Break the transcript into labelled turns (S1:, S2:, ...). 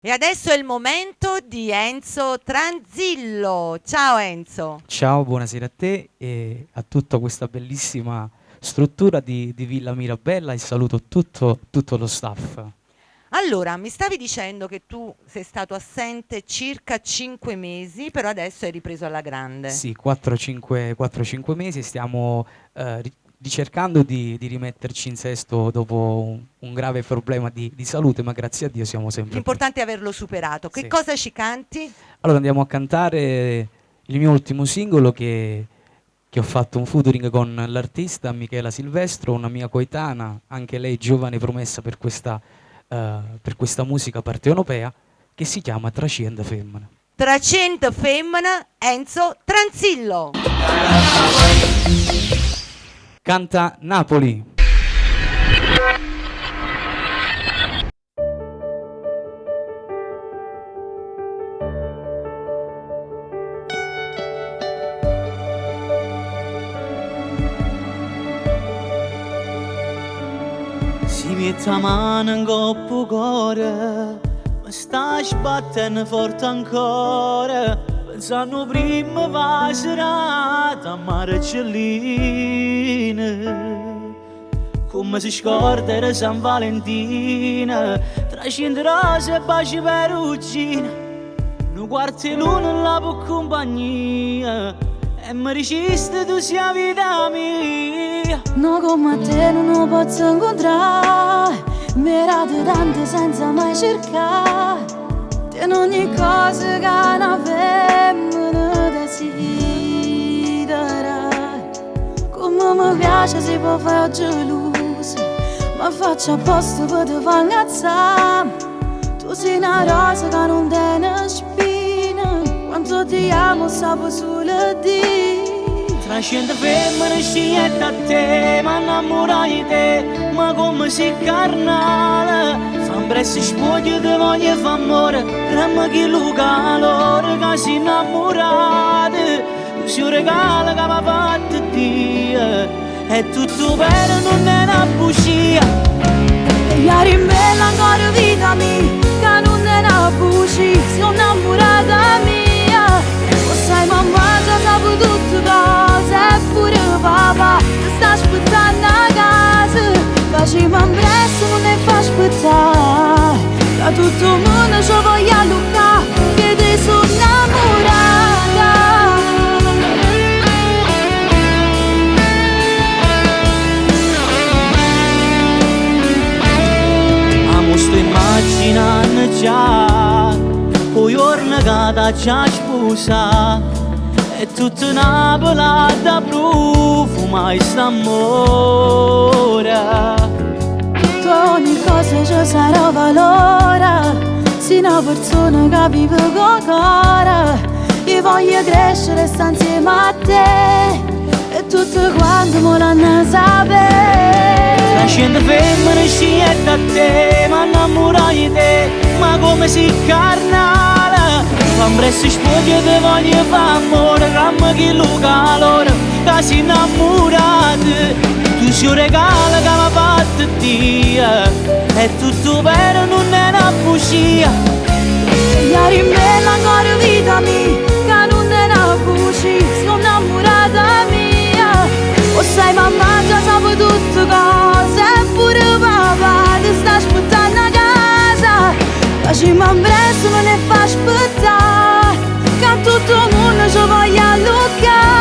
S1: E adesso è il momento di Enzo Tranzillo. Ciao Enzo.
S2: Ciao, buonasera a te e a tutta questa bellissima struttura di Villa Mirabella e saluto tutto lo staff.
S1: Allora, mi stavi dicendo che tu sei stato assente circa 5 mesi, però adesso hai ripreso alla grande.
S2: Sì, 4-5 mesi stiamo ricercando di rimetterci in sesto dopo un grave problema di salute, ma grazie a Dio siamo sempre qui.
S1: L'importante è averlo superato. Che
S2: Sì.
S1: cosa ci canti?
S2: Allora andiamo a cantare il mio ultimo singolo che ho fatto un featuring con l'artista Michela Silvestro, una mia coetanea, anche lei giovane promessa per questa musica partenopea, che si chiama Trascenda Femmina.
S1: Trascenda Femmina, Enzo Tranzillo.
S2: Canta Napoli.
S3: Si mette a mano in coppa cuore, mi sta sbattendo forte ancora, pensando prima va serata a Marcellina. Come si scorda era San Valentina, tra cento rose e baci perugina, un quarto di luna la tua compagnia, e mi dicesti tu sia vita mia.
S4: No, come te non lo posso incontrare, mirate tante senza mai cercare, in ogni cosa che una femmina desidera. Come mi piace si può fare gelosa, ma faccio apposta per te far incazzare. Tu sei una rosa che non tiene spina, quanto ti amo sapo solo Dio.
S3: Trascenda femmina scietta a te, ma innamora di te, ma come sei carnale. Fa un presso spoglia di voglia e fa amore, ramma che lo calore che si innamorate. Tu sei un regalo che mi ha fatto Dio, è tutto vero, non è una bugia.
S4: E ieri in bella ancora vita mia, che non è una bugia, sono innamorata mia. Lo sai mamma già sapo tutte cose, e pure papà ti sta aspettando a casa. Facciamo un presto, non ne fa aspettare, che tutto il mondo ci voglia luccare, che ti sono innamorata.
S3: Amo sto immaginando già, poi giorno che da già sposa, e tutta una da profuma e st'amore.
S4: Tu ogni cosa ci sarà valore, sei una persona che vive con cuore. Io voglio crescere, sta insieme a te, e tutto quanto me l'hanno sapere.
S3: Trascenda femmina scietta a te, ma innamora di te, ma come sei carnale. Fa un presso spoglia di voglia e fa amore, ramma che lo calore, che si innamorate. Tu sei un regalo che mi ha fatto Dio, è tutto vero, non è una bugia.
S4: Ieri in bella ancora vita mia, che non è una bugia, sono innamorata mia. Lo sai mamma già sapo tutte cose, e pure papà ti sta aspettando a casa. Facciamo un presto, non ne fa aspettare, che tutto il mondo ci voglia luccare.